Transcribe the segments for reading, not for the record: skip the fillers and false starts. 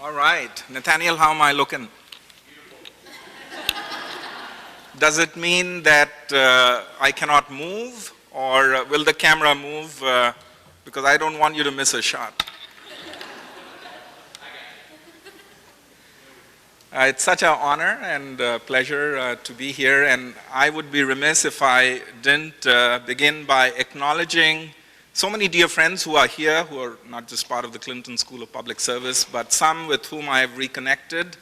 All right. Nathaniel, how am I looking? Does it mean that I cannot move, or will the camera move? Because I don't want you to miss a shot. It's such an honor and pleasure to be here, and I would be remiss if I didn't begin by acknowledging so many dear friends who are here, who are not just part of the Clinton School of Public Service, but some with whom I have reconnected.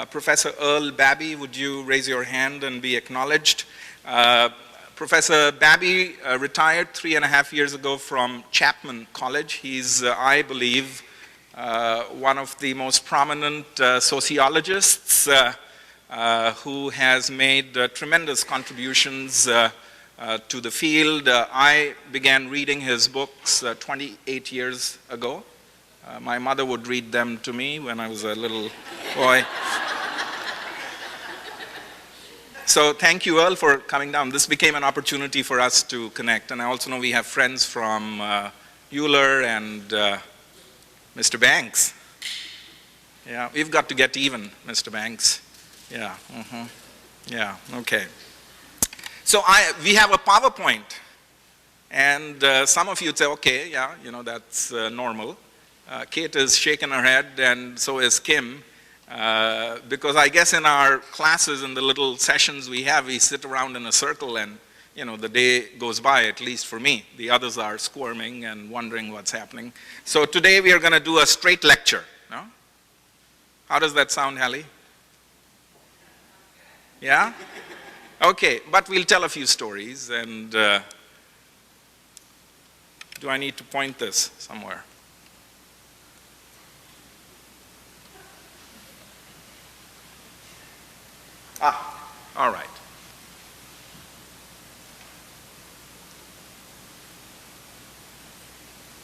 Professor Earl Babby, would you raise your hand and be acknowledged? Professor Babby retired 3.5 years ago from Chapman College. He's, I believe, one of the most prominent sociologists who has made tremendous contributions to the field. I began reading his books 28 years ago. My mother would read them to me when I was a little boy. So thank you, Earl, for coming down. This became an opportunity for us to connect. And I also know we have friends from Euler and Mr. Banks. Yeah, we've got to get even, Mr. Banks. Yeah, yeah, okay. So we have a PowerPoint. And some of you would say, okay, yeah, you know, that's normal. Kate is shaking her head, and so is Kim. Because I guess in our classes, in the little sessions we have, we sit around in a circle and, you know, the day goes by, at least for me. The others are squirming and wondering what's happening. So today we are going to do a straight lecture. No? How does that sound, Hallie? Yeah? Okay, but we'll tell a few stories, and do I need to point this somewhere? Ah, all right.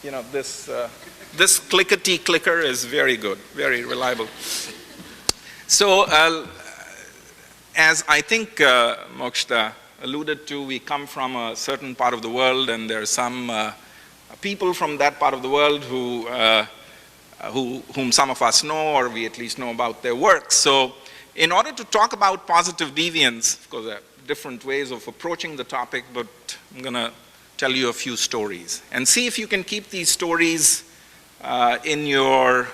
You know, this clickety clicker is very good, very reliable. So, as I think Mokshta alluded to, we come from a certain part of the world, and there are some people from that part of the world whom some of us know, or we at least know about their work. So, in order to talk about positive deviance, of course, there are different ways of approaching the topic, but I'm going to tell you a few stories. And see if you can keep these stories in your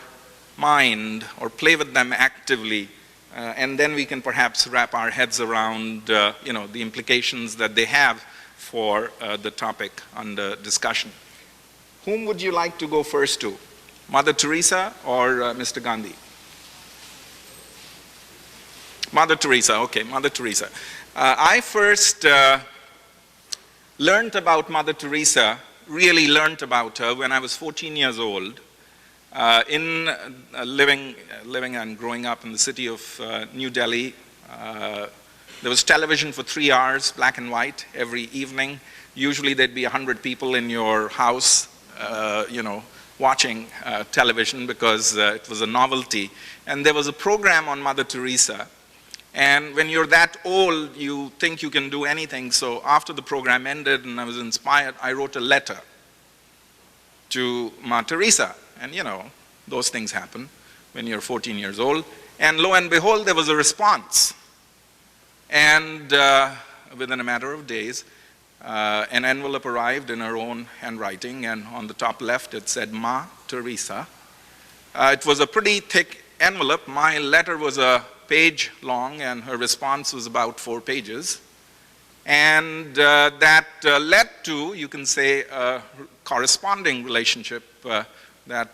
mind or play with them actively. And then we can perhaps wrap our heads around you know, the implications that they have for the topic under discussion. Whom would you like to go first to? Mother Teresa or Mr. Gandhi? Mother Teresa, okay, Mother Teresa. I first learned about Mother Teresa, really learned about her when I was 14 years old, living and growing up in the city of New Delhi. There was television for 3 hours, black and white, every evening. Usually there'd be 100 people in your house, you know, watching television because it was a novelty. And there was a program on Mother Teresa. And when you're that old, you think you can do anything. So after the program ended and I was inspired, I wrote a letter to Mother Teresa. And you know, those things happen when you're 14 years old. And lo and behold, there was a response. And within a matter of days, an envelope arrived in her own handwriting. And on the top left, it said, Ma Teresa. It was a pretty thick envelope. My letter was a page long, and her response was about 4 pages. And that led to, you can say, a corresponding relationship that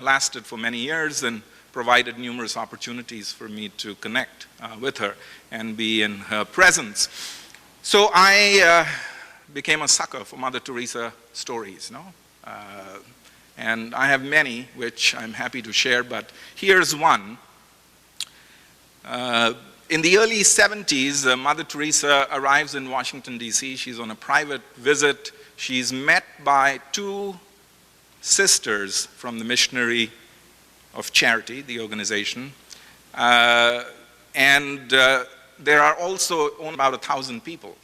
lasted for many years and provided numerous opportunities for me to connect with her and be in her presence. So I became a sucker for Mother Teresa stories, no? And I have many, which I'm happy to share, but here's one. In the early 70s, Mother Teresa arrives in Washington, D.C. She's on a private visit. She's met by 2 sisters from the Missionary of Charity, the organization. And there are also only about 1,000 people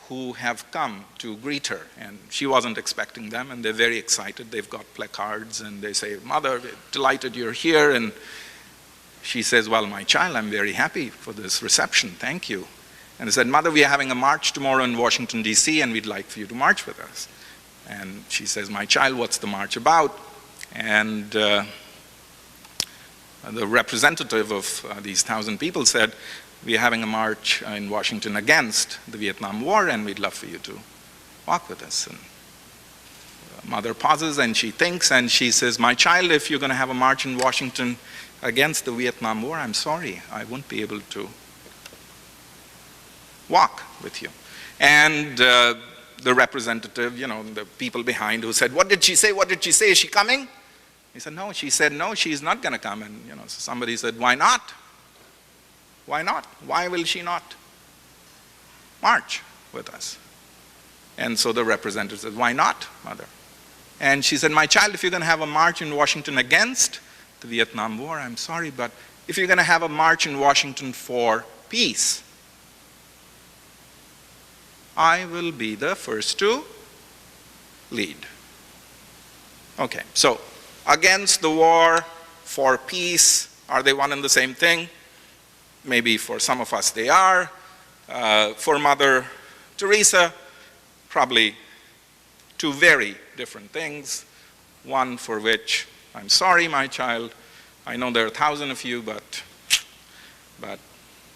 who have come to greet her. And she wasn't expecting them, and they're very excited. They've got placards, and they say, Mother, we're delighted you're here. And she says, well, my child, I'm very happy for this reception. Thank you. And I said, Mother, we are having a march tomorrow in Washington, D.C., and we'd like for you to march with us. And she says, my child, what's the march about? And the representative of these 1,000 people said, we are having a march in Washington against the Vietnam War, and we'd love for you to walk with us. And Mother pauses, and she thinks, and she says, my child, if you're going to have a march in Washington against the Vietnam War, I'm sorry, I won't be able to walk with you. And the representative, the people behind who said, what did she say? What did she say? Is she coming? He said, no. She said, no, she's not going to come. And so somebody said, why not? Why not? Why will she not march with us? And so the representative said, why not, Mother? And she said, my child, if you're going to have a march in Washington against the Vietnam War, I'm sorry, but if you're going to have a march in Washington for peace, I will be the first to lead. Okay, so against the war, for peace, are they one and the same thing? Maybe for some of us they are. For Mother Teresa, probably two very different things. One for which, I'm sorry, my child, I know there are 1,000 of you, but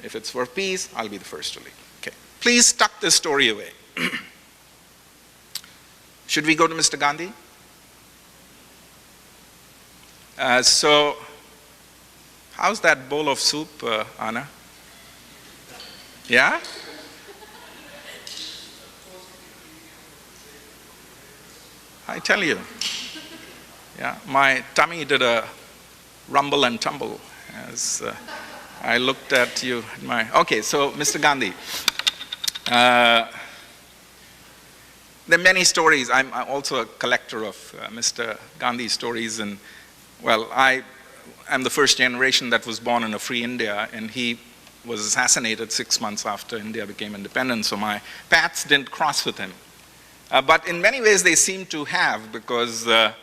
if it's for peace, I'll be the first to lead. Okay, please tuck this story away. Should we go to Mr. Gandhi? So, how's that bowl of soup, Anna? Yeah? I tell you, yeah, my tummy did a rumble and tumble as I looked at you. Okay, so Mr. Gandhi. There are many stories. I'm also a collector of Mr. Gandhi stories, and well, I'm the first generation that was born in a free India, and he was assassinated 6 months after India became independent, so my paths didn't cross with him. But in many ways they seem to have, because the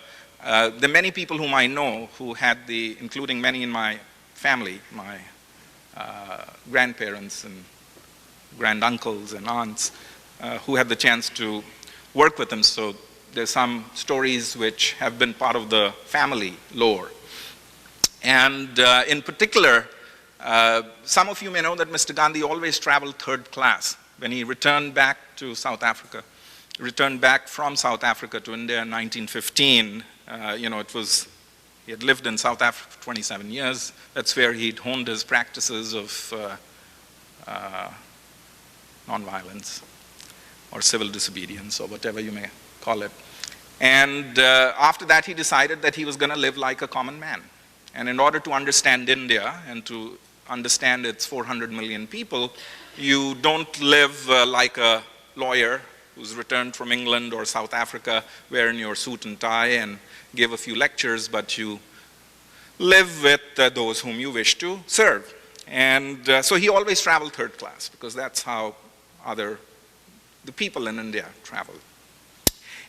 many people whom I know who had including many in my family, my grandparents and granduncles and aunts, who had the chance to work with him. So there's some stories which have been part of the family lore. And in particular, some of you may know that Mr. Gandhi always traveled third class. When he returned back to South Africa, returned back from South Africa to India in 1915, he had lived in South Africa for 27 years. That's where he'd honed his practices of nonviolence or civil disobedience or whatever you may call it. And after that, he decided that he was going to live like a common man. And in order to understand India and to understand its 400 million people, you don't live like a lawyer who's returned from England or South Africa wearing your suit and tie and give a few lectures, but you live with those whom you wish to serve. And so he always traveled third class, because that's how the people in India traveled.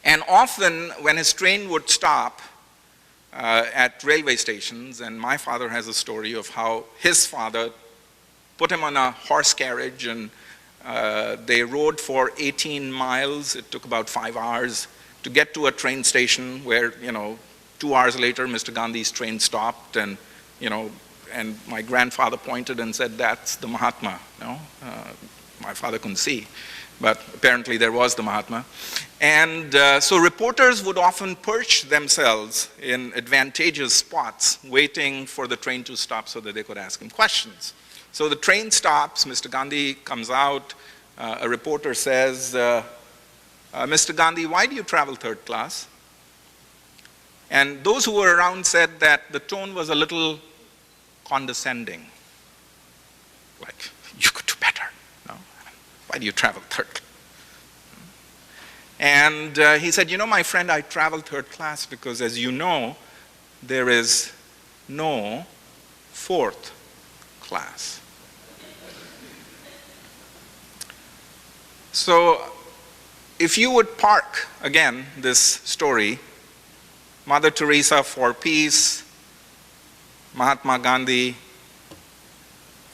And often when his train would stop at railway stations, and my father has a story of how his father put him on a horse carriage, and they rode for 18 miles. It took about 5 hours to get to a train station where, 2 hours later, Mr. Gandhi's train stopped, and my grandfather pointed and said, that's the Mahatma. My father couldn't see, but apparently there was the Mahatma. And so reporters would often perch themselves in advantageous spots, waiting for the train to stop so that they could ask him questions. So the train stops, Mr. Gandhi comes out, a reporter says, Mr. Gandhi, why do you travel third class? And those who were around said that the tone was a little condescending. Like, you could do better. No? Why do you travel third class? And he said, my friend, I travel third class because, as you know, there is no fourth class. So if you would park, again, this story, Mother Teresa for peace, Mahatma Gandhi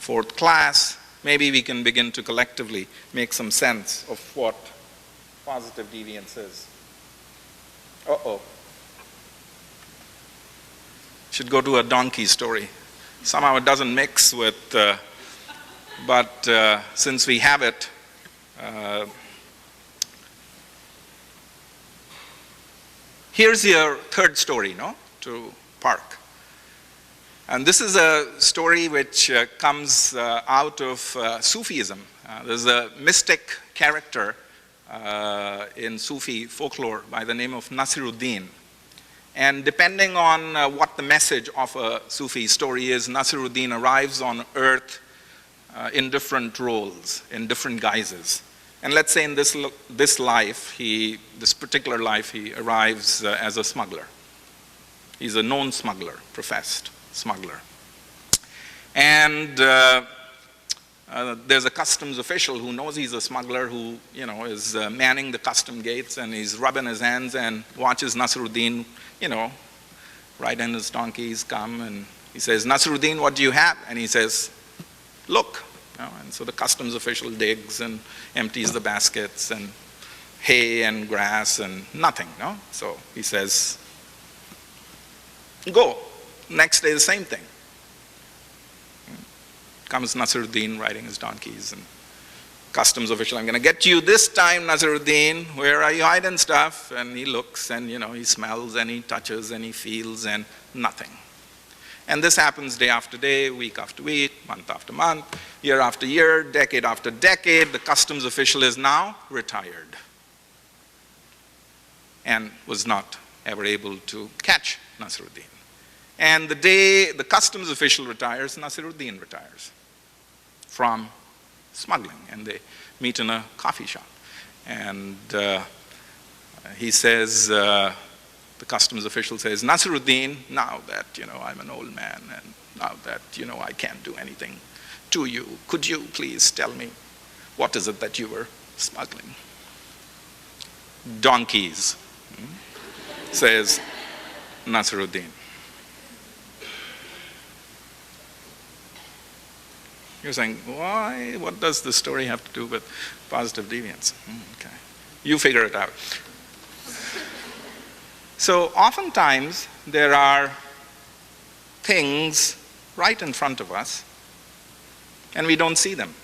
fourth class, maybe we can begin to collectively make some sense of what positive deviance is. Uh-oh. Should go to a donkey story. Somehow it doesn't mix with, but since we have it, here's your third story, no, to park. And this is a story which comes out of Sufism. There's a mystic character in Sufi folklore by the name of Nasiruddin. And depending on what the message of a Sufi story is, Nasiruddin arrives on earth in different roles, in different guises. And let's say in this particular life, he arrives as a smuggler. He's a known smuggler, professed smuggler. And there's a customs official who knows he's a smuggler, who is manning the custom gates, and he's rubbing his hands and watches Nasiruddin, ride on his donkeys, come, and he says, "Nasiruddin, what do you have?" And he says, "Look." And so the customs official digs and empties the baskets and hay and grass and nothing. No? So he says, "Go." Next day, the same thing. Comes Nasiruddin riding his donkeys, and customs official, "I'm going to get you this time, Nasiruddin. Where are you hiding stuff?" And he looks, and he smells, and he touches, and he feels, and nothing. And this happens day after day, week after week, month after month, year after year, decade after decade. The customs official is now retired and was not ever able to catch Nasiruddin. And the day the customs official retires, Nasiruddin retires from smuggling, and they meet in a coffee shop. And he says, the customs official says, "Nasiruddin, now that, I'm an old man, and now that, I can't do anything to you, could you please tell me, what is it that you were smuggling?" "Donkeys," says Nasiruddin. You're saying, why? What does this story have to do with positive deviance? Okay. You figure it out. So oftentimes, there are things right in front of us, and we don't see them.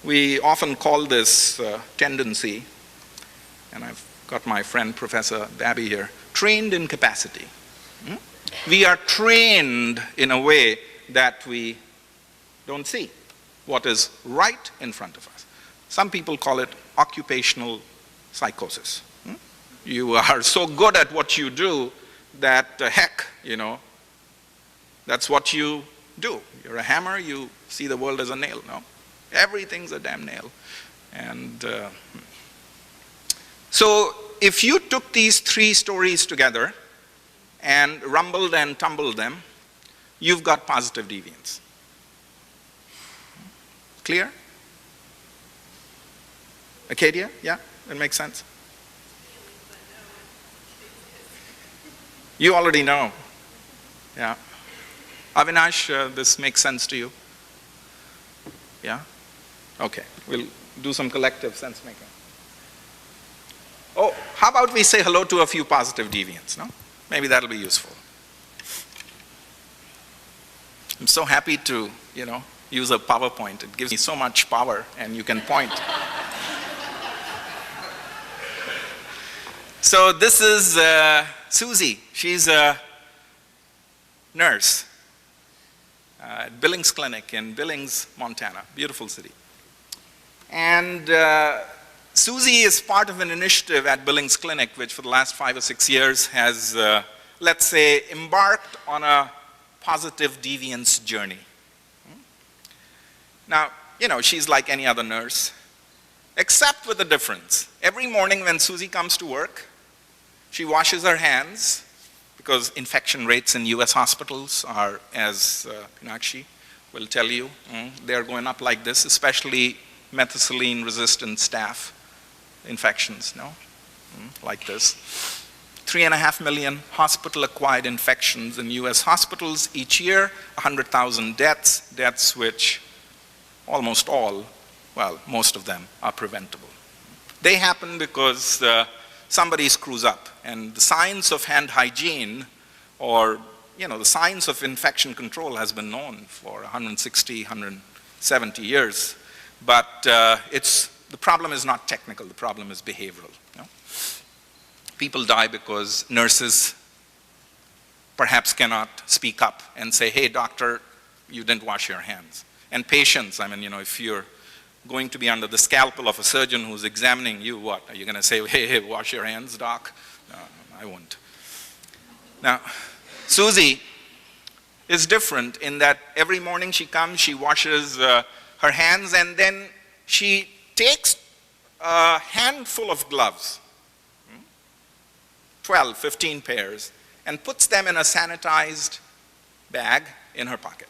We often call this tendency, and I've got my friend Professor Babby here, trained incapacity. We are trained in a way that we don't see what is right in front of us. Some people call it occupational psychosis. You are so good at what you do that heck, that's what you do. You're a hammer, you see the world as a nail, no? Everything's a damn nail. And so if you took these three stories together and rumbled and tumbled them, you've got positive deviance. Clear? Acadia? Yeah? That makes sense? You already know. Yeah. Avinash, this makes sense to you? Yeah? Okay. We'll do some collective sense making. Oh, how about we say hello to a few positive deviants, no? Maybe that'll be useful. I'm so happy to, use a PowerPoint. It gives me so much power, and you can point. So this is Susie. She's a nurse at Billings Clinic in Billings, Montana. Beautiful city. And Susie is part of an initiative at Billings Clinic, which for the last 5 or 6 years has, let's say, embarked on a positive deviance journey. Now, she's like any other nurse, except with a difference. Every morning when Susie comes to work, she washes her hands, because infection rates in US hospitals are, as Pinakshi will tell you, they're going up like this, especially methicillin-resistant staph infections, no? Like this. 3.5 million hospital-acquired infections in US hospitals each year, 100,000 deaths which almost all, well, most of them are preventable. They happen because somebody screws up, and the science of hand hygiene, or the science of infection control has been known for 160, 170 years, but the problem is not technical, the problem is behavioral. People die because nurses perhaps cannot speak up and say, hey, doctor, you didn't wash your hands. And patients, if you're going to be under the scalpel of a surgeon who's examining you, what? Are you going to say, hey, wash your hands, doc? No, I won't. Now, Susie is different in that every morning she comes, she washes her hands, and then she takes a handful of gloves, 12, 15 pairs, and puts them in a sanitized bag in her pocket.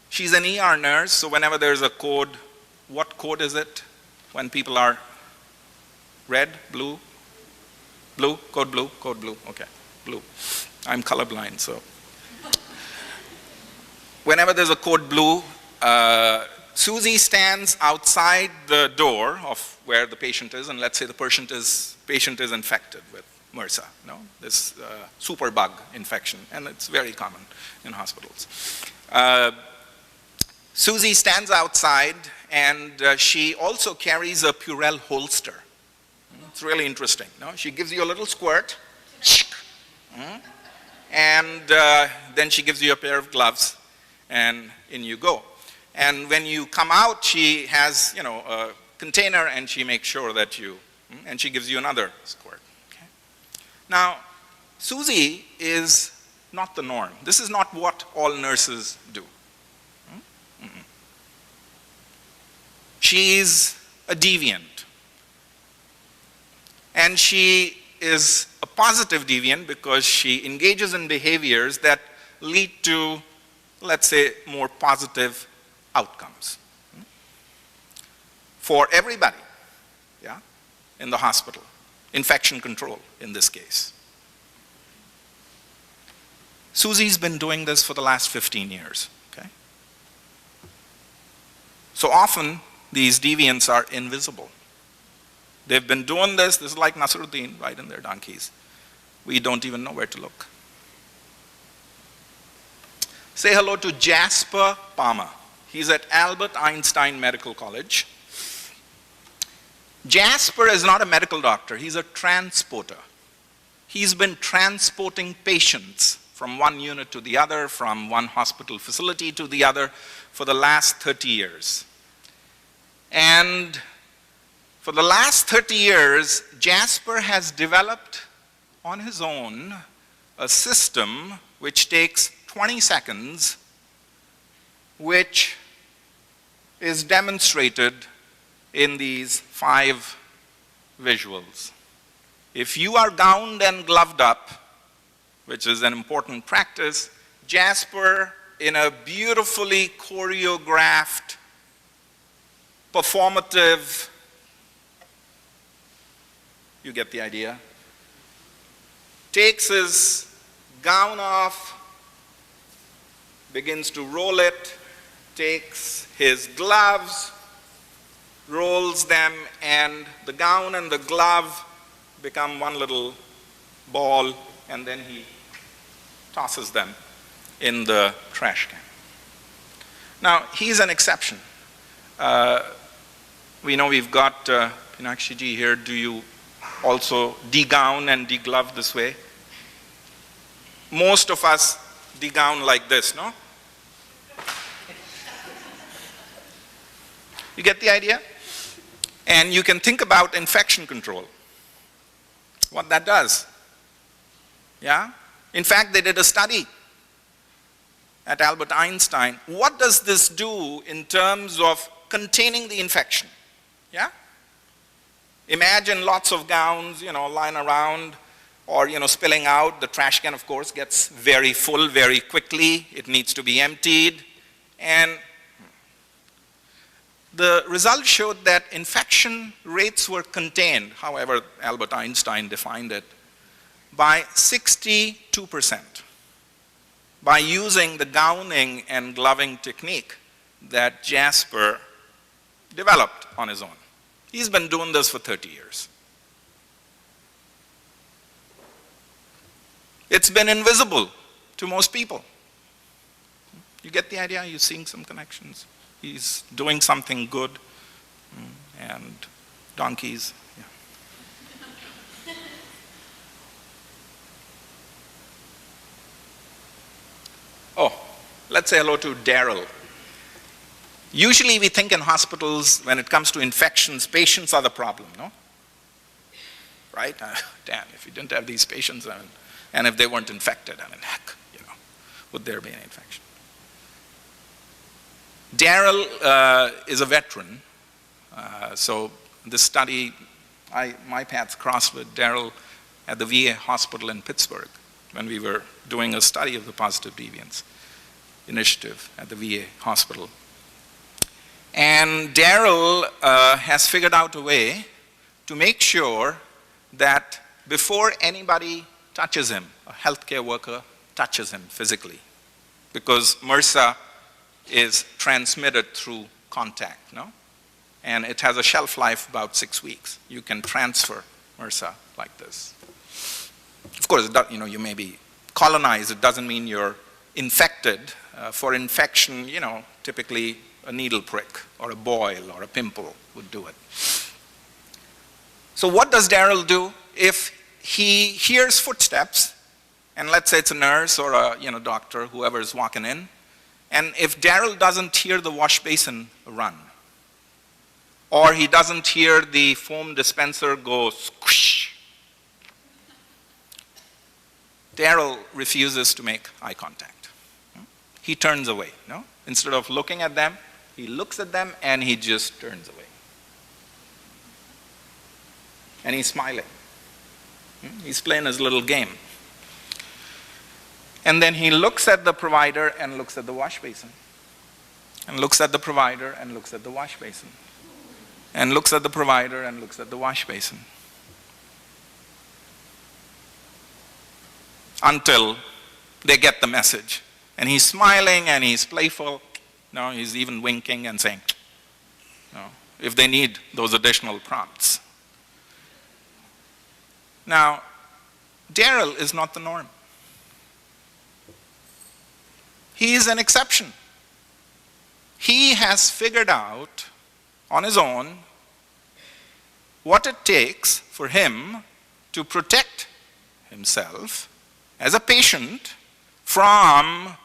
She's an ER nurse, so whenever there's a code, what code is it? When people are red, blue? Blue, code blue, okay, blue. I'm colorblind, so. Whenever there's a code blue, Susie stands outside the door of where the patient is, and let's say the patient is infected with MRSA, this superbug infection, and it's very common in hospitals. Susie stands outside, and she also carries a Purell holster. It's really interesting. She gives you a little squirt, and then she gives you a pair of gloves, and in you go. And when you come out, she has a container, and she makes sure that and she gives you another squirt. Okay? Now, Susie is not the norm. This is not what all nurses do. She's a deviant. And she is a positive deviant because she engages in behaviors that lead to, let's say, more positive outcomes for everybody, in the hospital. Infection control, in this case. Susie's been doing this for the last 15 years, okay? So often, these deviants are invisible. They've been doing this is like Nasruddin riding their donkeys. We don't even know where to look. Say hello to Jasper Palmer. He's at Albert Einstein Medical College. Jasper is not a medical doctor, he's a transporter. He's been transporting patients from one unit to the other, from one hospital facility to the other for the last 30 years. And for the last 30 years, Jasper has developed on his own a system which takes 20 seconds, which is demonstrated in these 5 visuals. If you are gowned and gloved up, which is an important practice, Jasper, in a beautifully choreographed, performative, you get the idea, takes his gown off, begins to roll it, takes his gloves, rolls them, and the gown and the glove become one little ball, and then he tosses them in the trash can. Now, he's an exception. We know we've got Pinakshi ji here. Do you also de-gown and de-glove this way? Most of us de-gown like this, no? You get the idea? And you can think about infection control, what that does. Yeah? In fact, they did a study at Albert Einstein. What does this do in terms of containing the infection? Yeah? Imagine lots of gowns, lying around or, spilling out. The trash can, of course, gets very full very quickly. It needs to be emptied. And the results showed that infection rates were contained, however Albert Einstein defined it, by 62% by using the gowning and gloving technique that Jasper developed on his own. He's been doing this for 30 years. It's been invisible to most people. You get the idea? You're seeing some connections. He's doing something good, and donkeys. Yeah. Oh, let's say hello to Daryl. Usually we think in hospitals, when it comes to infections, patients are the problem, no? Right? Damn, if you didn't have these patients, and if they weren't infected, heck, would there be an infection? Daryl is a veteran, so this study, my paths crossed with Daryl at the VA hospital in Pittsburgh when we were doing a study of the positive deviance initiative at the VA hospital. And Daryl has figured out a way to make sure that before anybody touches him, a healthcare worker touches him physically, because MRSA is transmitted through contact, no? And it has a shelf life about 6 weeks. You can transfer MRSA like this. Of course, you may be colonized. It doesn't mean you're infected. For infection, typically a needle prick or a boil or a pimple would do it. So what does Daryl do? If he hears footsteps, and let's say it's a nurse or a doctor, whoever is walking in, and if Daryl doesn't hear the wash basin run, or he doesn't hear the foam dispenser go squish, Daryl refuses to make eye contact. He turns away, no? Instead of looking at them, he looks at them and he just turns away. And he's smiling. He's playing his little game. And then he looks at the provider and looks at the wash basin. And looks at the provider and looks at the wash basin. And looks at the provider and looks at the wash basin. Until they get the message. And he's smiling and he's playful. No, he's even winking and saying, no, if they need those additional prompts. Now, Daryl is not the norm. He is an exception. He has figured out on his own what it takes for him to protect himself as a patient from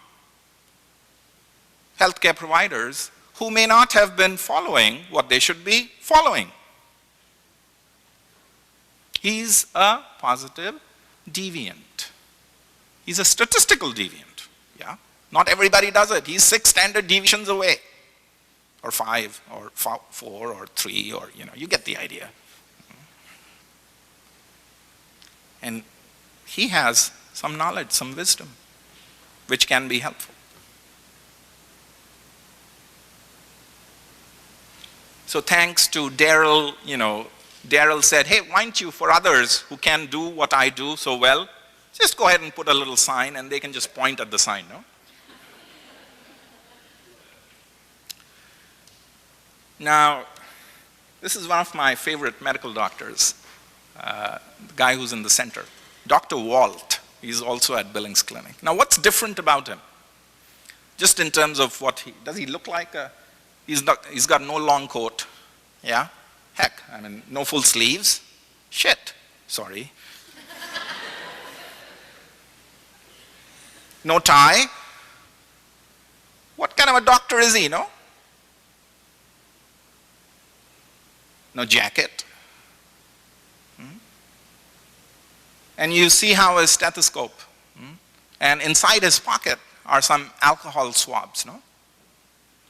healthcare providers who may not have been following what they should be following. He's a positive deviant. He's a statistical deviant, yeah? Not everybody does it. He's 6 standard deviations away, or 5, or 4, or 3, or you get the idea. And he has some knowledge, some wisdom, which can be helpful. So thanks to Daryl, Daryl said, hey, why don't you, for others who can do what I do so well, just go ahead and put a little sign and they can just point at the sign, no? Now, this is one of my favorite medical doctors, the guy who's in the center, Dr. Walt. He's also at Billings Clinic. Now, what's different about him? Just in terms of does he look like he's got no long coat, yeah? Heck, no full sleeves. Shit, sorry. No tie. What kind of a doctor is he, no? No jacket. And you see how his stethoscope, and inside his pocket are some alcohol swabs, no?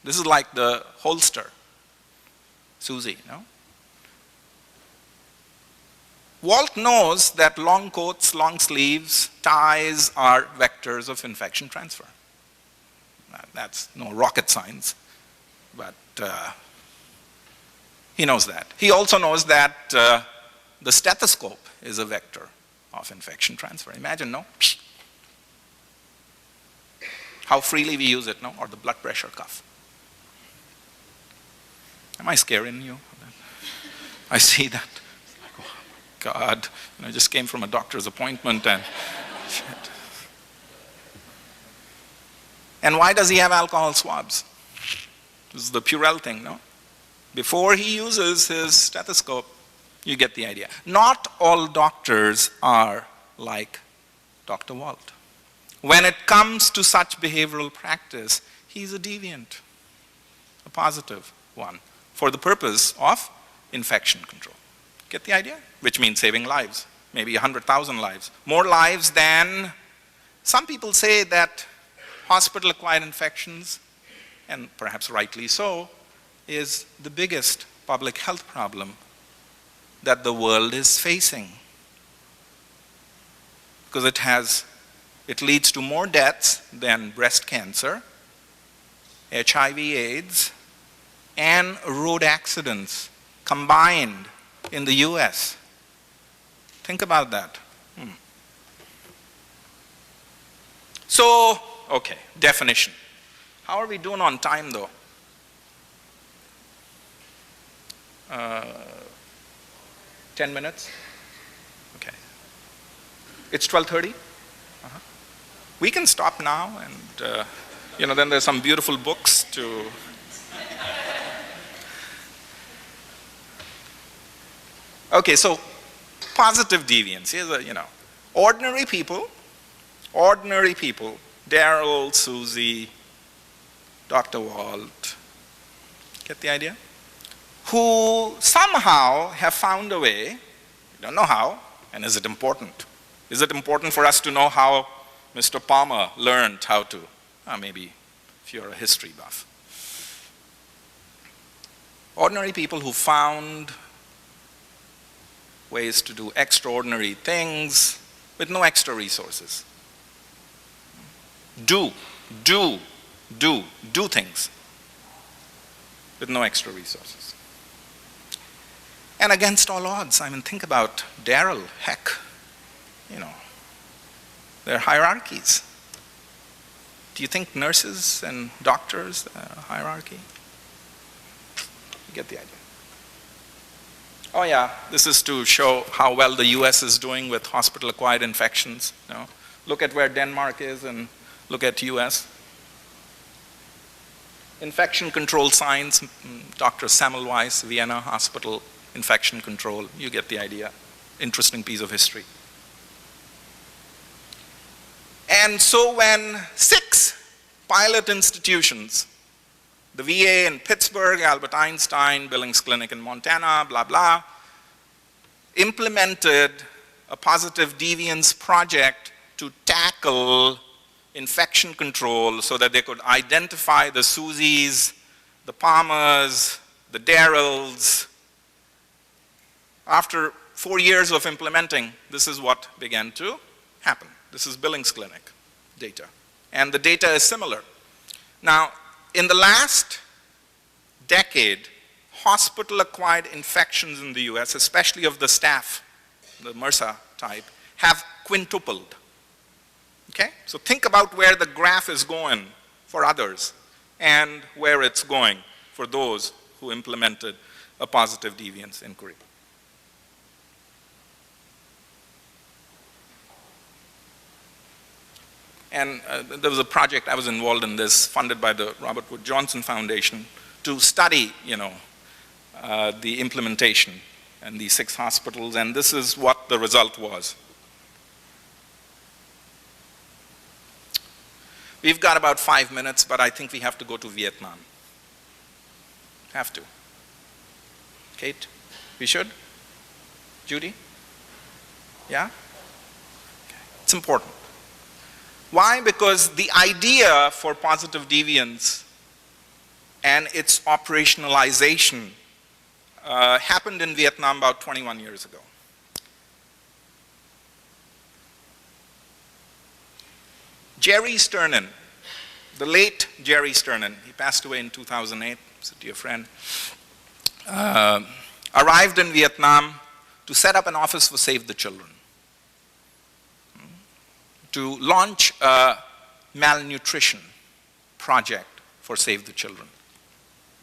This is like the holster, Susie, no? Walt knows that long coats, long sleeves, ties are vectors of infection transfer. That's no rocket science, but he knows that. He also knows that the stethoscope is a vector of infection transfer. Imagine, no? How freely we use it, no? Or the blood pressure cuff. Am I scaring you? I see that. Like, oh, God, I just came from a doctor's appointment and shit. And why does he have alcohol swabs? This is the Purell thing, no? Before he uses his stethoscope, you get the idea. Not all doctors are like Dr. Walt. When it comes to such behavioral practice, he's a deviant, a positive one, for the purpose of infection control. Get the idea? Which means saving lives, maybe 100,000 lives. More lives than, some people say that hospital-acquired infections, and perhaps rightly so, is the biggest public health problem that the world is facing. Because it leads to more deaths than breast cancer, HIV/AIDS, and road accidents combined in the US. Think about that. So, okay, definition. How are we doing on time though? 10 minutes? Okay. It's 12:30? We can stop now and, then there's some beautiful books to... Okay, so positive deviance. Here's ordinary people, Daryl, Susie, Dr. Walt, get the idea? Who somehow have found a way, we don't know how, and is it important? Is it important for us to know how Mr. Palmer learned how to? Maybe if you're a history buff. Ordinary people who found ways to do extraordinary things with no extra resources. Do things with no extra resources. And against all odds, think about Daryl, heck, there are hierarchies. Do you think nurses and doctors are a hierarchy? You get the idea. Oh yeah, this is to show how well the US is doing with hospital-acquired infections. Look at where Denmark is and look at US. Infection control science, Dr. Semmelweis, Vienna Hospital, infection control, you get the idea. Interesting piece of history. And so when 6 pilot institutions, the VA in Pittsburgh, Albert Einstein, Billings Clinic in Montana, blah, blah, implemented a positive deviance project to tackle infection control so that they could identify the Susies, the Palmers, the Daryls. After 4 years of implementing, this is what began to happen. This is Billings Clinic data. And the data is similar. Now, in the last decade, hospital-acquired infections in the US, especially of the staph, the MRSA type, have quintupled. Okay? So think about where the graph is going for others and where it's going for those who implemented a positive deviance inquiry. And there was a project, I was involved in this, funded by the Robert Wood Johnson Foundation, to study, the implementation in these 6 hospitals, and this is what the result was. We've got about 5 minutes, but I think we have to go to Vietnam. Have to. Kate, we should? Judy? Yeah? Okay. It's important. Why? Because the idea for positive deviance and its operationalization happened in Vietnam about 21 years ago. Jerry Sternin, the late Jerry Sternin, he passed away in 2008, he's a dear friend, arrived in Vietnam to set up an office for Save the Children. to launch a malnutrition project for Save the Children,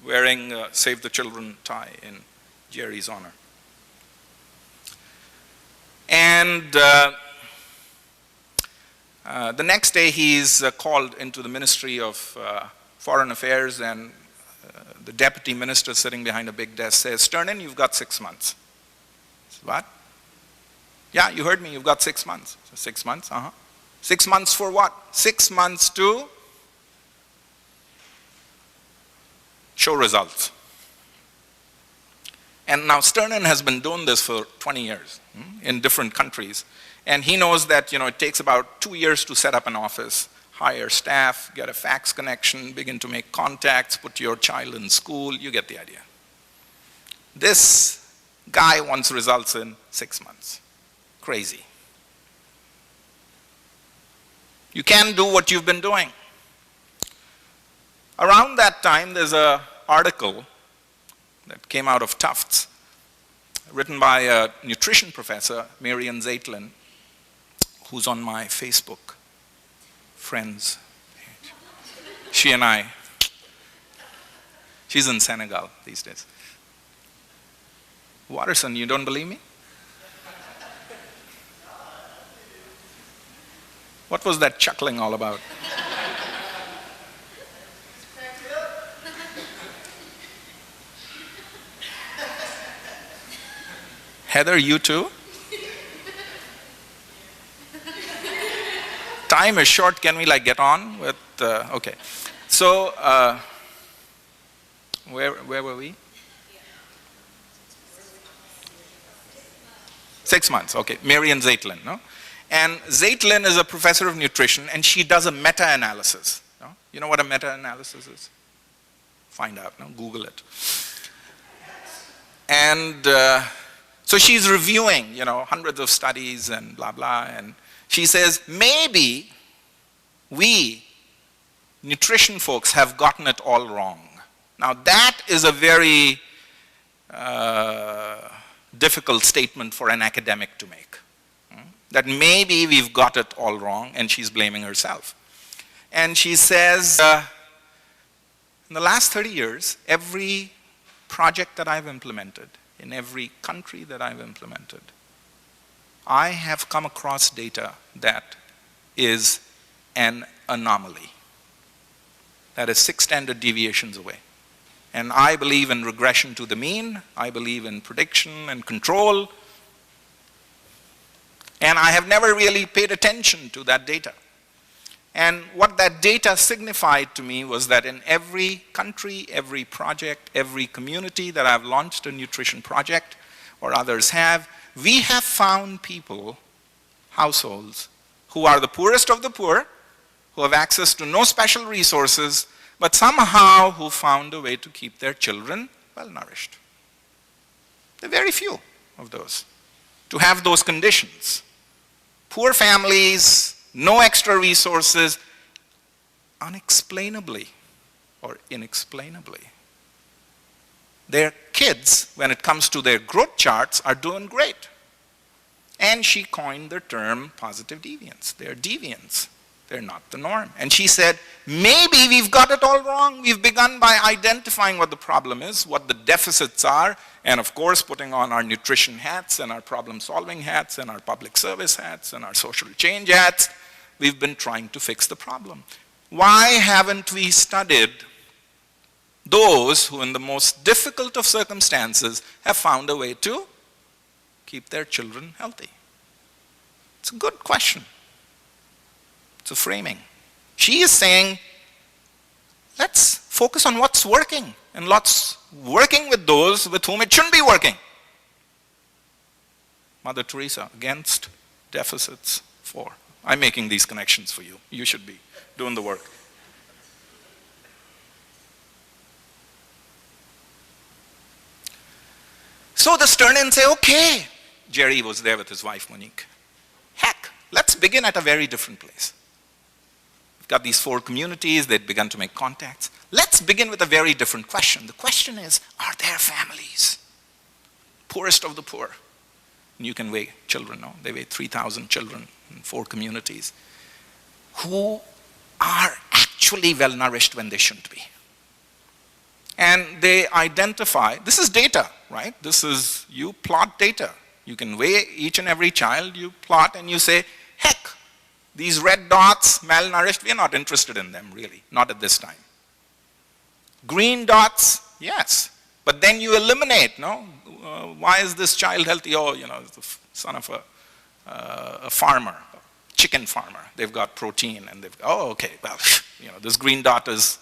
wearing a Save the Children tie in Jerry's honor. And the next day he's called into the Ministry of Foreign Affairs, and the deputy minister sitting behind a big desk says, "Sternin, you've got 6 months." Says, "What?" "Yeah, you heard me, you've got 6 months." So 6 months, 6 months for what? 6 months to show results. And now Sternin has been doing this for 20 years in different countries. And he knows that it takes about 2 years to set up an office, hire staff, get a fax connection, begin to make contacts, put your child in school. You get the idea. This guy wants results in 6 months. Crazy. You can't do what you've been doing. Around that time, there's an article that came out of Tufts, written by a nutrition professor, Marion Zetlin, who's on my Facebook friends page. She and I, she's in Senegal these days. Watterson, you don't believe me? What was that chuckling all about? Heather, you too? Time is short, can we get on with, okay. So, where were we? 6 months, okay. Marion Zetlin, no? And Zetlin is a professor of nutrition, and she does a meta-analysis. No? You know what a meta-analysis is? Find out, no? Google it. And so she's reviewing, hundreds of studies and blah, blah, and she says, maybe we, nutrition folks, have gotten it all wrong. Now that is a very difficult statement for an academic to make. That maybe we've got it all wrong, and she's blaming herself. And she says, in the last 30 years, every project that I've implemented, in every country that I've implemented, I have come across data that is an anomaly. That is 6 standard deviations away. And I believe in regression to the mean. I believe in prediction and control. And I have never really paid attention to that data. And what that data signified to me was that in every country, every project, every community that I've launched a nutrition project, or others have, we have found people, households, who are the poorest of the poor, who have access to no special resources, but somehow who found a way to keep their children well nourished. There are very few of those to have those conditions. Poor families, no extra resources, unexplainably or inexplainably, their kids, when it comes to their growth charts, are doing great. And she coined the term positive deviance. They're deviants. They're not the norm. And she said, maybe we've got it all wrong. We've begun by identifying what the problem is, what the deficits are, and of course putting on our nutrition hats and our problem-solving hats and our public service hats and our social change hats. We've been trying to fix the problem. Why haven't we studied those who in the most difficult of circumstances have found a way to keep their children healthy? It's a good question. It's a framing. She is saying, let's focus on what's working and lots working with those with whom it shouldn't be working. Mother Teresa, against deficits for. I'm making these connections for you. You should be doing the work. So the Sternin say, okay. Jerry was there with his wife, Monique. Heck, let's begin at a very different place. We've got these 4 communities. They'd begun to make contacts. Let's begin with a very different question. The question is, are there families? Poorest of the poor. And you can weigh children, no? They weigh 3,000 children in 4 communities. who are actually well-nourished when they shouldn't be. And they identify, this is data, right? This is, you plot data. You can weigh each and every child, you plot and you say, heck, these red dots, malnourished, we are not interested in them really, not at this time. Green dots, yes. But then you eliminate, no? Why is this child healthy? Oh, you know, it's the son of a farmer, a chicken farmer. They've got protein and they've, oh, okay, well, you know, this green dot is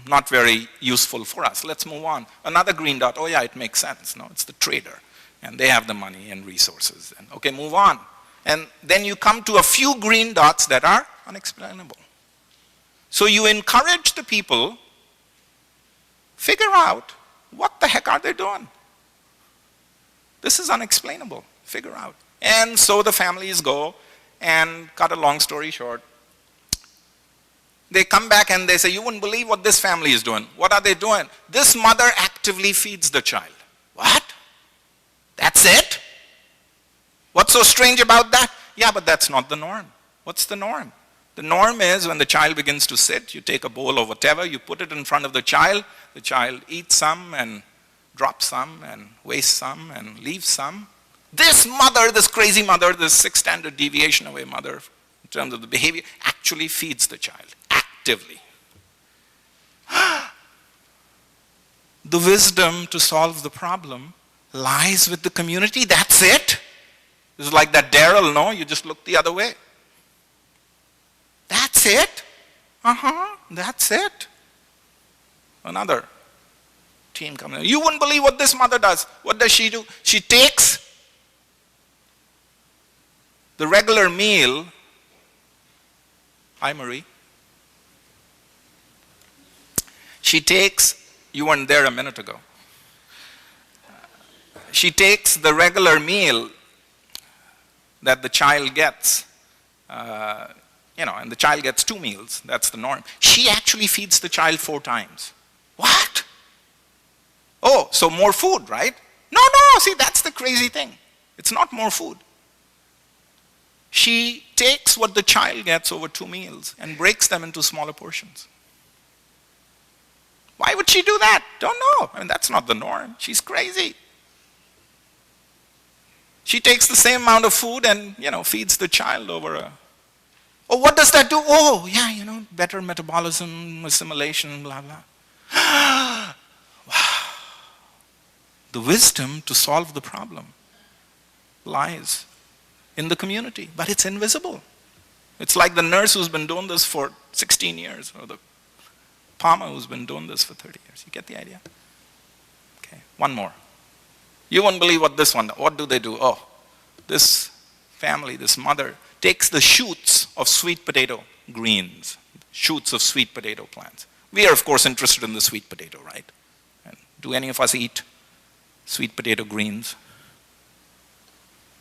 not very useful for us. Let's move on. Another green dot, oh yeah, it makes sense. No, it's the trader. And they have the money and resources. And okay, move on. And then you come to a few green dots that are unexplainable. So you encourage the people, figure out what the heck are they doing? This is unexplainable. Figure out. And so the families go, and cut a long story short, they come back and they say, you wouldn't believe what this family is doing. What are they doing? This mother actively feeds the child. What? That's it? What's so strange about that? Yeah, but that's not the norm. What's the norm? The norm is when the child begins to sit, you take a bowl or whatever, you put it in front of the child eats some and drops some and wastes some and leaves some. This mother, this crazy mother, this 6 standard deviation away mother, in terms of the behavior, actually feeds the child, actively. The wisdom to solve the problem lies with the community, that's it. It's like that Daryl, no? You just look the other way. That's it? That's it. Another team coming in. You wouldn't believe what this mother does. What does she do? She takes the regular meal. Hi, Marie. She takes, you weren't there a minute ago. She takes the regular meal that the child gets, and the child gets 2 meals, that's the norm. She actually feeds the child 4 times. What? Oh, so more food, right? No, see, that's the crazy thing. It's not more food. She takes what the child gets over 2 meals and breaks them into smaller portions. Why would she do that? Don't know. I mean, that's not the norm. She's crazy. She takes the same amount of food and, feeds the child over a... Oh, what does that do? Oh, yeah, better metabolism, assimilation, blah, blah. Wow. The wisdom to solve the problem lies in the community, but it's invisible. It's like the nurse who's been doing this for 16 years, or the Palmer who's been doing this for 30 years. You get the idea? Okay, one more. You won't believe what this one, what do they do? Oh, this family, this mother, takes the shoots of sweet potato greens, shoots of sweet potato plants. We are, of course, interested in the sweet potato, right? And do any of us eat sweet potato greens?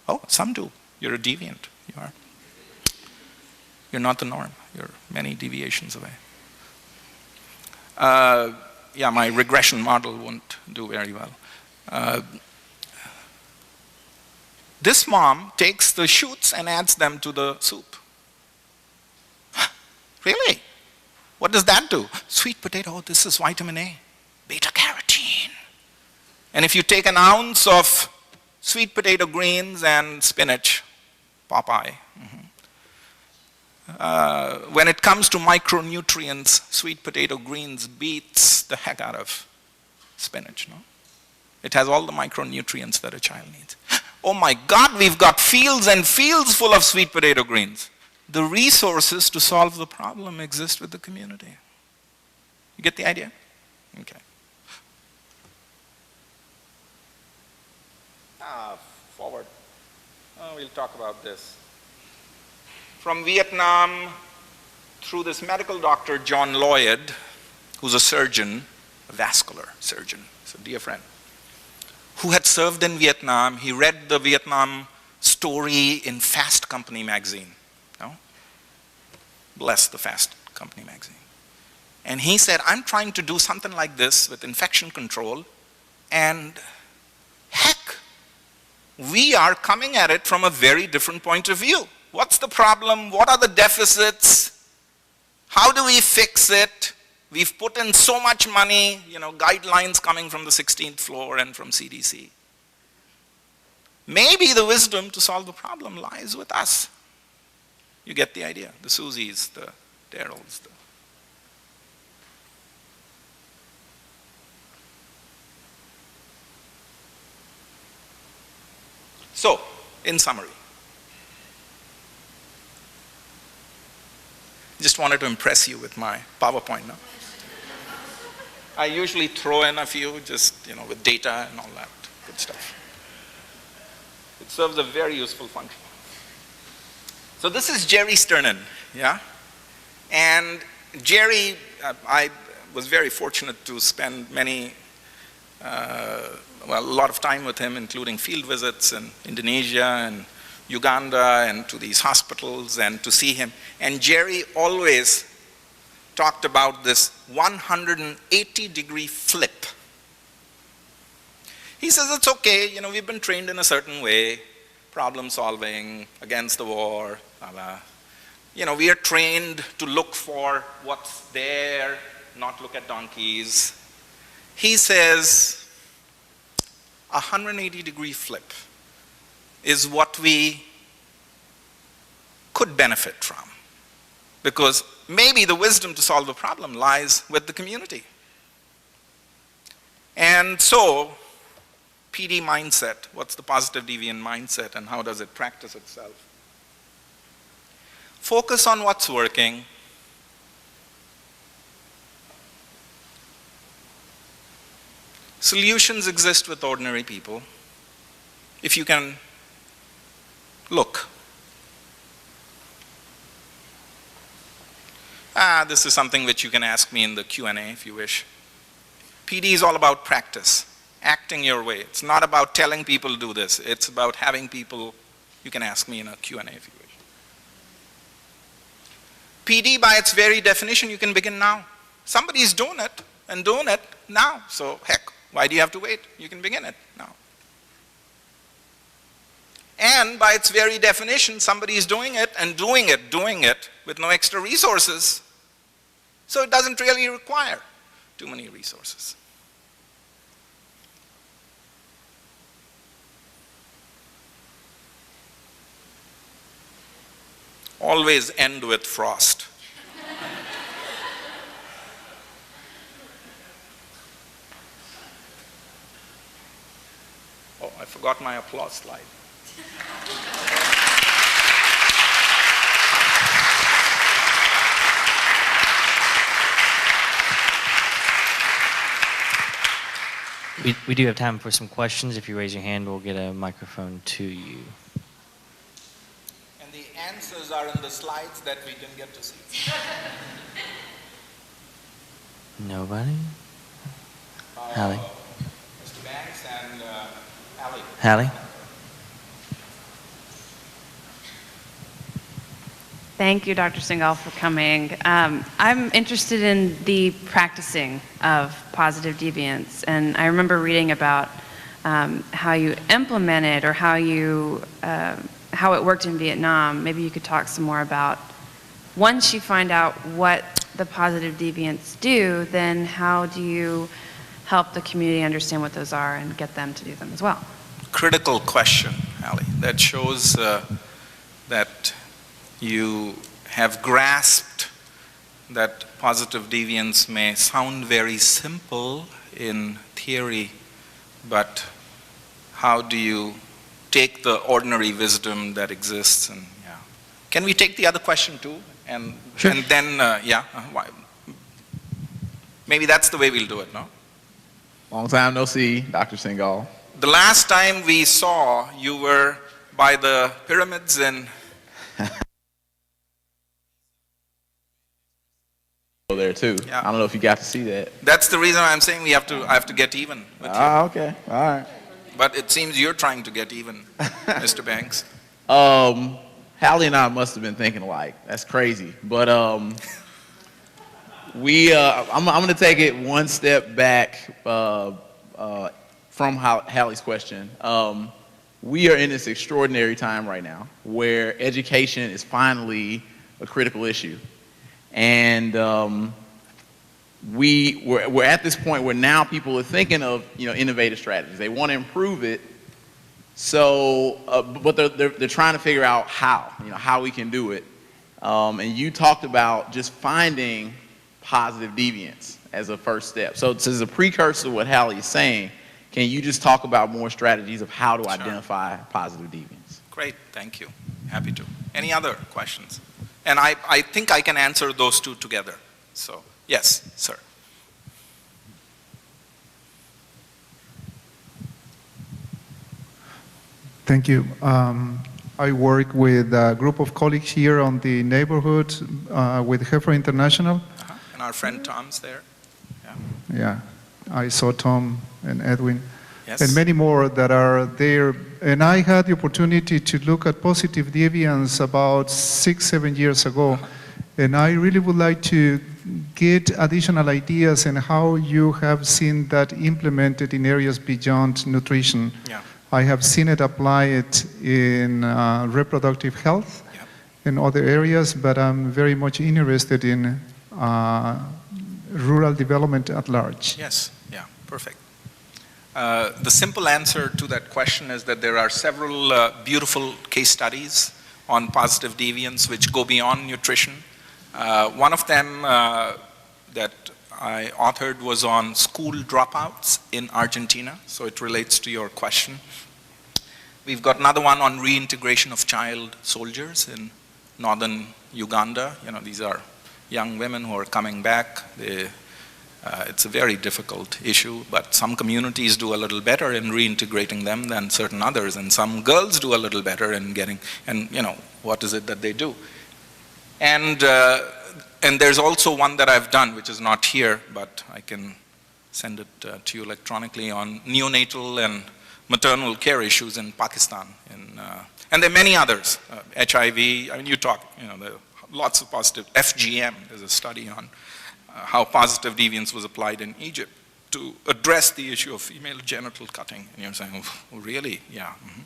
Oh, some do. You're a deviant. You are. You're not the norm. You're many deviations away. My regression model won't do very well. This mom takes the shoots and adds them to the soup. Really? What does that do? Sweet potato, this is vitamin A, beta carotene. And if you take an ounce of sweet potato greens and spinach, Popeye, when it comes to micronutrients, sweet potato greens beats the heck out of spinach, no? It has all the micronutrients that a child needs. Oh my God, we've got fields and fields full of sweet potato greens. The resources to solve the problem exist with the community. You get the idea? Okay. Forward. We'll talk about this. From Vietnam, through this medical doctor, John Lloyd, who's a surgeon, a vascular surgeon, so dear friend, who had served in Vietnam. He read the Vietnam story in Fast Company magazine. No? Bless the Fast Company magazine. And he said, I'm trying to do something like this with infection control, and heck, we are coming at it from a very different point of view. What's the problem? What are the deficits? How do we fix it? We've put in so much money, guidelines coming from the 16th floor and from CDC. Maybe the wisdom to solve the problem lies with us. You get the idea. The Susies, the Daryls. So, in summary, just wanted to impress you with my PowerPoint now. I usually throw in a few just, with data and all that good stuff. It serves a very useful function. So this is Jerry Sternin, yeah? And Jerry, I was very fortunate to spend a lot of time with him, including field visits in Indonesia and Uganda and to these hospitals and to see him. And Jerry always talked about this 180-degree flip. He says, it's okay, we've been trained in a certain way, problem solving, against the war, blah, blah. We are trained to look for what's there, not look at donkeys. He says, 180-degree flip is what we could benefit from. Because maybe the wisdom to solve the problem lies with the community. And so, PD mindset, what's the positive deviant mindset and how does it practice itself? Focus on what's working. Solutions exist with ordinary people. If you can look. This is something which you can ask me in the Q&A if you wish. PD is all about practice, acting your way. It's not about telling people to do this. It's about having people, you can ask me in a Q&A if you wish. PD, by its very definition, you can begin now. Somebody's doing it and doing it now. So heck, why do you have to wait? You can begin it now. And by its very definition, somebody is doing it and doing it with no extra resources. So it doesn't really require too many resources. Always end with frost. Oh, I forgot my applause slide. We do have time for some questions. If you raise your hand, we'll get a microphone to you. And the answers are in the slides that we didn't get to see. Nobody? Hallie? Mr. Banks and Hallie. Hallie? Thank you, Dr. Singhal, for coming. I'm interested in the practicing of positive deviance, and I remember reading about how you implemented or how it worked in Vietnam. Maybe you could talk some more about, once you find out what the positive deviants do, then how do you help the community understand what those are and get them to do them as well? Critical question, Hallie. That shows that you have grasped that positive deviance may sound very simple in theory, but how do you take the ordinary wisdom that exists? And yeah, can we take the other question too? And sure. And then maybe that's the way we'll do it, no? Long time no see, Dr. Singhal. The last time we saw, you were by the pyramids in there too. Yeah. I don't know if you got to see that. That's the reason I'm saying I have to get even with you. Okay, all right. But it seems you're trying to get even, Mr. Banks. Hallie and I must have been thinking alike. That's crazy. But I'm going to take it one step back from Hallie's question. We are in this extraordinary time right now where education is finally a critical issue. And we're at this point where now people are thinking of, innovative strategies. They want to improve it. So, but they're trying to figure out how we can do it. And you talked about just finding positive deviance as a first step. So as a precursor to what Hallie is saying, can you just talk about more strategies of how to identify positive deviance? Great, thank you. Happy to. Any other questions? And I think I can answer those two together. So, yes, sir. Thank you. I work with a group of colleagues here on the neighborhood with Heifer International. And our friend Tom's there. Yeah, I saw Tom and Edwin. Yes. And many more that are there. And I had the opportunity to look at positive deviance about 6-7 years ago. And I really would like to get additional ideas on how you have seen that implemented in areas beyond nutrition. Yeah. I have seen it applied in reproductive health in other areas, but I'm very much interested in rural development at large. Yes, yeah, perfect. The simple answer to that question is that there are several beautiful case studies on positive deviance which go beyond nutrition. One of them that I authored was on school dropouts in Argentina, so it relates to your question. We've got another one on reintegration of child soldiers in northern Uganda. These are young women who are coming back. It's a very difficult issue, but some communities do a little better in reintegrating them than certain others, and some girls do a little better in getting, and what is it that they do? And there's also one that I've done, which is not here, but I can send it to you electronically, on neonatal and maternal care issues in Pakistan. And there are many others, HIV, you talk, there are lots of positive, FGM, there's a study on how positive deviance was applied in Egypt to address the issue of female genital cutting. And you're saying, oh, really? Yeah. Mm-hmm.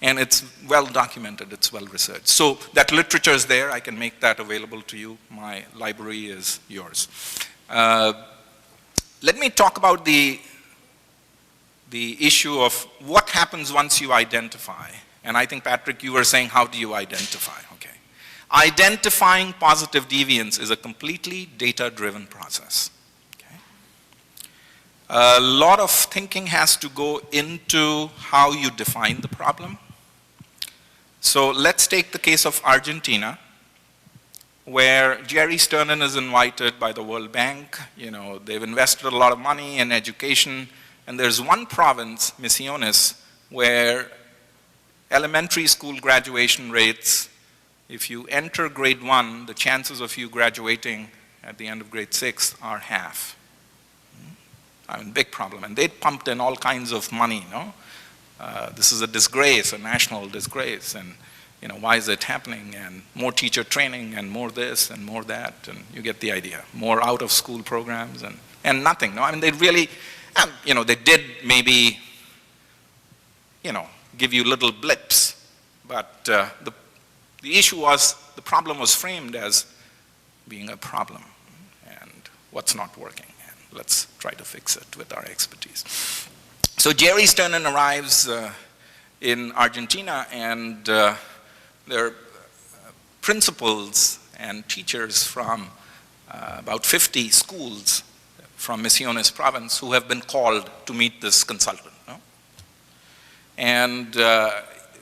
And it's well documented, it's well researched. So that literature is there, I can make that available to you. My library is yours. Let me talk about the issue of what happens once you identify. And I think, Patrick, you were saying, how do you identify? Okay. Identifying positive deviance is a completely data-driven process. Okay. A lot of thinking has to go into how you define the problem. So let's take the case of Argentina, where Jerry Sternin is invited by the World Bank. They've invested a lot of money in education. And there's one province, Misiones, where elementary school graduation rates, if you enter grade 1, the chances of you graduating at the end of grade 6 are half. Big problem. And they pumped in all kinds of money, this is a disgrace, a national disgrace, and why is it happening? And more teacher training, and more this, and more that, and you get the idea. More out-of-school programs, and nothing. They really, they did maybe, give you little blips, but the issue was, the problem was framed as being a problem, and what's not working, and let's try to fix it with our expertise. So Jerry Sternin arrives in Argentina, and there are principals and teachers from about 50 schools from Misiones province who have been called to meet this consultant. And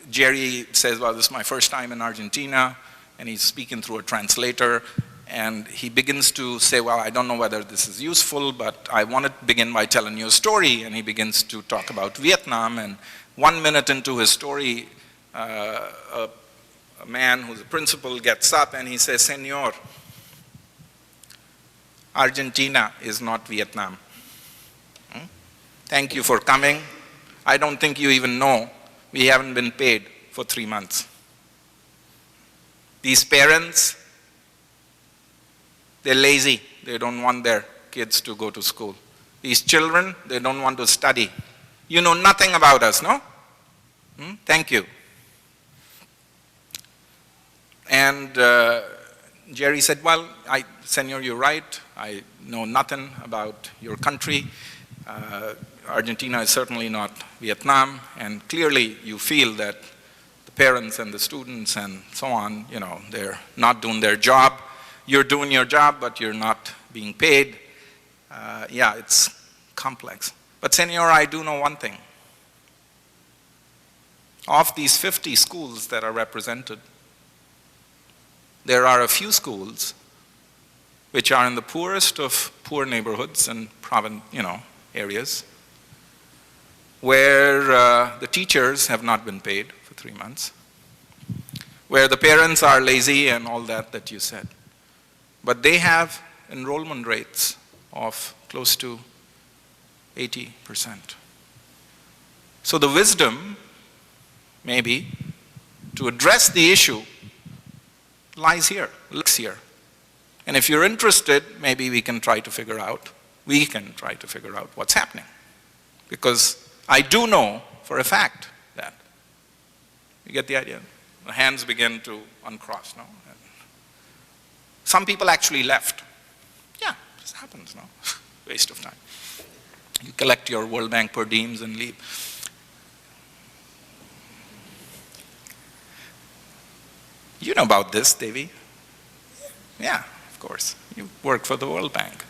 Jerry says, well, this is my first time in Argentina, and he's speaking through a translator, and he begins to say, well, I don't know whether this is useful, but I want to begin by telling you a story. And he begins to talk about Vietnam, and 1 minute into his story, a man who's a principal gets up and he says, Senor, Argentina is not Vietnam. Thank you for coming. I don't think you even know we haven't been paid for 3 months. These parents, they're lazy. They don't want their kids to go to school. These children, they don't want to study. You know nothing about us, no? Thank you. And Jerry said, well, Senor, you're right. I know nothing about your country. Argentina is certainly not Vietnam, and clearly you feel that the parents and the students and so on, they're not doing their job. You're doing your job, but you're not being paid. Yeah, it's complex. But Senor, I do know one thing. Of these 50 schools that are represented, there are a few schools which are in the poorest of poor neighborhoods and areas where the teachers have not been paid for 3 months, where the parents are lazy and all that you said. But they have enrollment rates of close to 80%. So the wisdom, maybe, to address the issue lies here. And if you're interested, maybe we can try to figure out what's happening. Because I do know for a fact that. You get the idea? The hands begin to uncross, no? And some people actually left. Yeah, this happens, no? Waste of time. You collect your World Bank per diems and leave. You know about this, Devi? Yeah, of course. You work for the World Bank.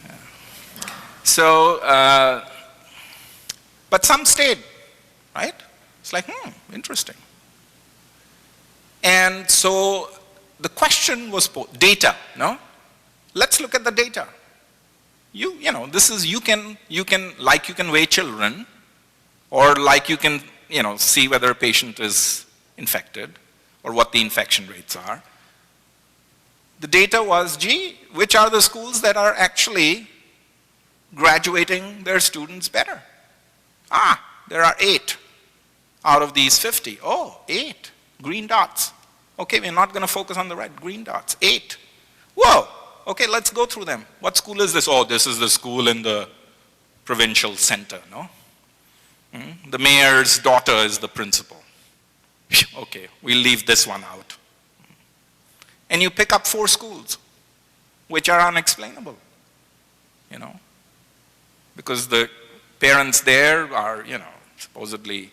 Yeah. So, but some stayed, right? It's like, interesting. And so the question was data, no? Let's look at the data. This is, you can weigh children, or like you can, see whether a patient is infected, or what the infection rates are. The data was, which are the schools that are actually graduating their students better? There are 8 out of these 50. Oh, 8 green dots. Okay, we're not going to focus on the red, green dots, 8. Whoa, okay, let's go through them. What school is this? Oh, this is the school in the provincial center, no? The mayor's daughter is the principal. Okay, we'll leave this one out. And you pick up 4 schools, which are unexplainable, because the parents there are, supposedly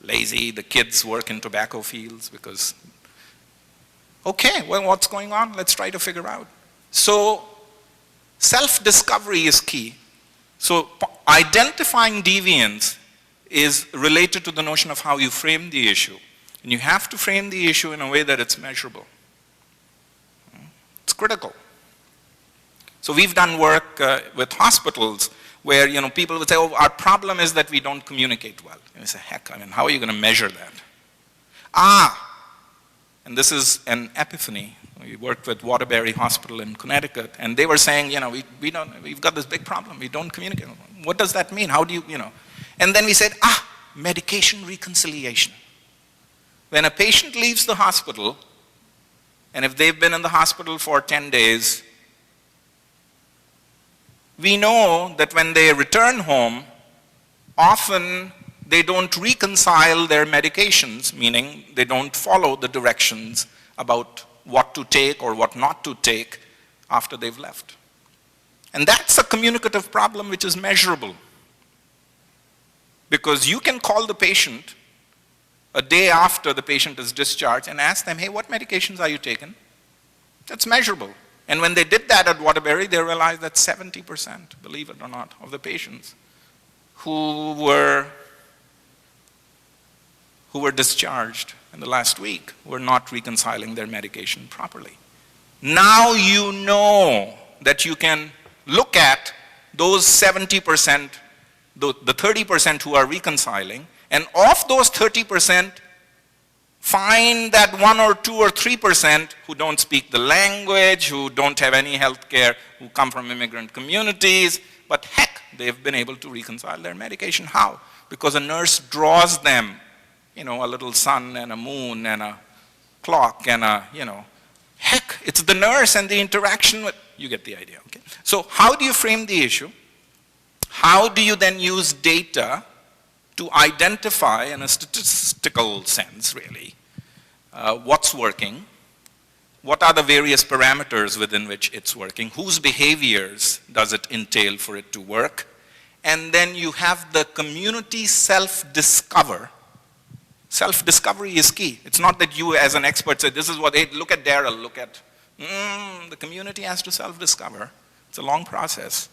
lazy. The kids work in tobacco fields because, okay, well, what's going on? Let's try to figure out. So self-discovery is key. So identifying deviance is related to the notion of how you frame the issue. And you have to frame the issue in a way that it's measurable. It's critical. So we've done work with hospitals where people would say, oh, our problem is that we don't communicate well. And you say, heck, how are you going to measure that? And this is an epiphany. We worked with Waterbury Hospital in Connecticut, and they were saying, we've got this big problem. We don't communicate. What does that mean? How do you, And then we said, medication reconciliation. When a patient leaves the hospital, and if they've been in the hospital for 10 days, we know that when they return home, often they don't reconcile their medications, meaning they don't follow the directions about what to take or what not to take after they've left. And that's a communicative problem which is measurable. Because you can call the patient a day after the patient is discharged and ask them, hey, what medications are you taking? That's measurable. And when they did that at Waterbury, they realized that 70%, believe it or not, of the patients who were discharged in the last week were not reconciling their medication properly. Now you know that you can look at those 70%, the 30% who are reconciling, and of those 30%, find that 1 or 2 or 3% who don't speak the language, who don't have any health care, who come from immigrant communities, but heck, they've been able to reconcile their medication. How? Because a nurse draws them, a little sun and a moon and a clock and heck, it's the nurse and the interaction with, you get the idea, okay? So how do you frame the issue? How do you then use data to identify, in a statistical sense really, what's working, what are the various parameters within which it's working, whose behaviors does it entail for it to work, and then you have the community self-discover. Self-discovery is key. It's not that you as an expert say, this is what, hey, look at Daryl, look at, the community has to self-discover. It's a long process.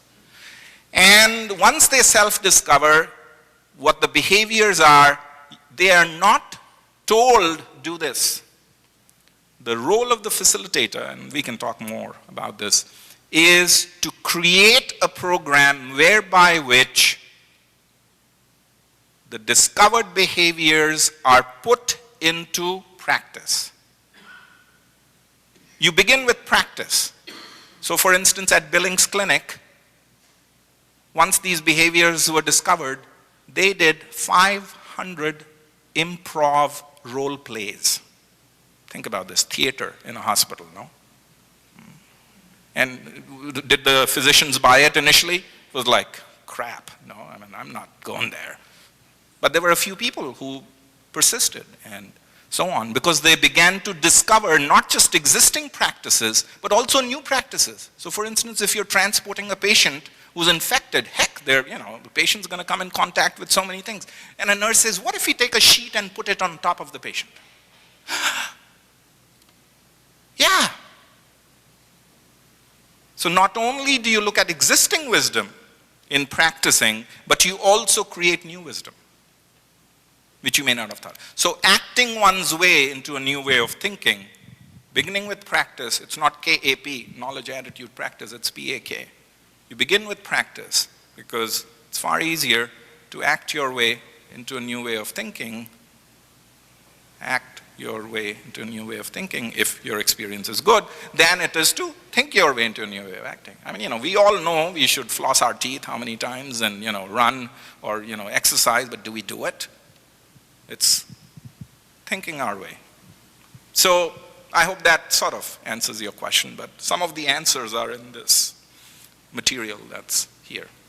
And once they self-discover what the behaviors are, they are not told, do this. The role of the facilitator, and we can talk more about this, is to create a program whereby which the discovered behaviors are put into practice. You begin with practice. So for instance, at Billings Clinic, once these behaviors were discovered, they did 500 improv role plays. Think about this, theater in a hospital, no? And did the physicians buy it initially? It was like, crap, no, I mean, I'm not going there. But there were a few people who persisted and so on, because they began to discover not just existing practices, but also new practices. So for instance, if you're transporting a patient who's infected, heck, the patient's gonna come in contact with so many things. And a nurse says, what if we take a sheet and put it on top of the patient? Yeah. So not only do you look at existing wisdom in practicing, but you also create new wisdom, which you may not have thought. So acting one's way into a new way of thinking, beginning with practice, it's not KAP, knowledge, attitude, practice, it's PAK. You begin with practice because it's far easier to act your way into a new way of thinking, act your way into a new way of thinking if your experience is good, than it is to think your way into a new way of acting. I mean, we all know we should floss our teeth how many times and, run or, exercise, but do we do it? It's thinking our way. So I hope that sort of answers your question, but some of the answers are in this material that's here.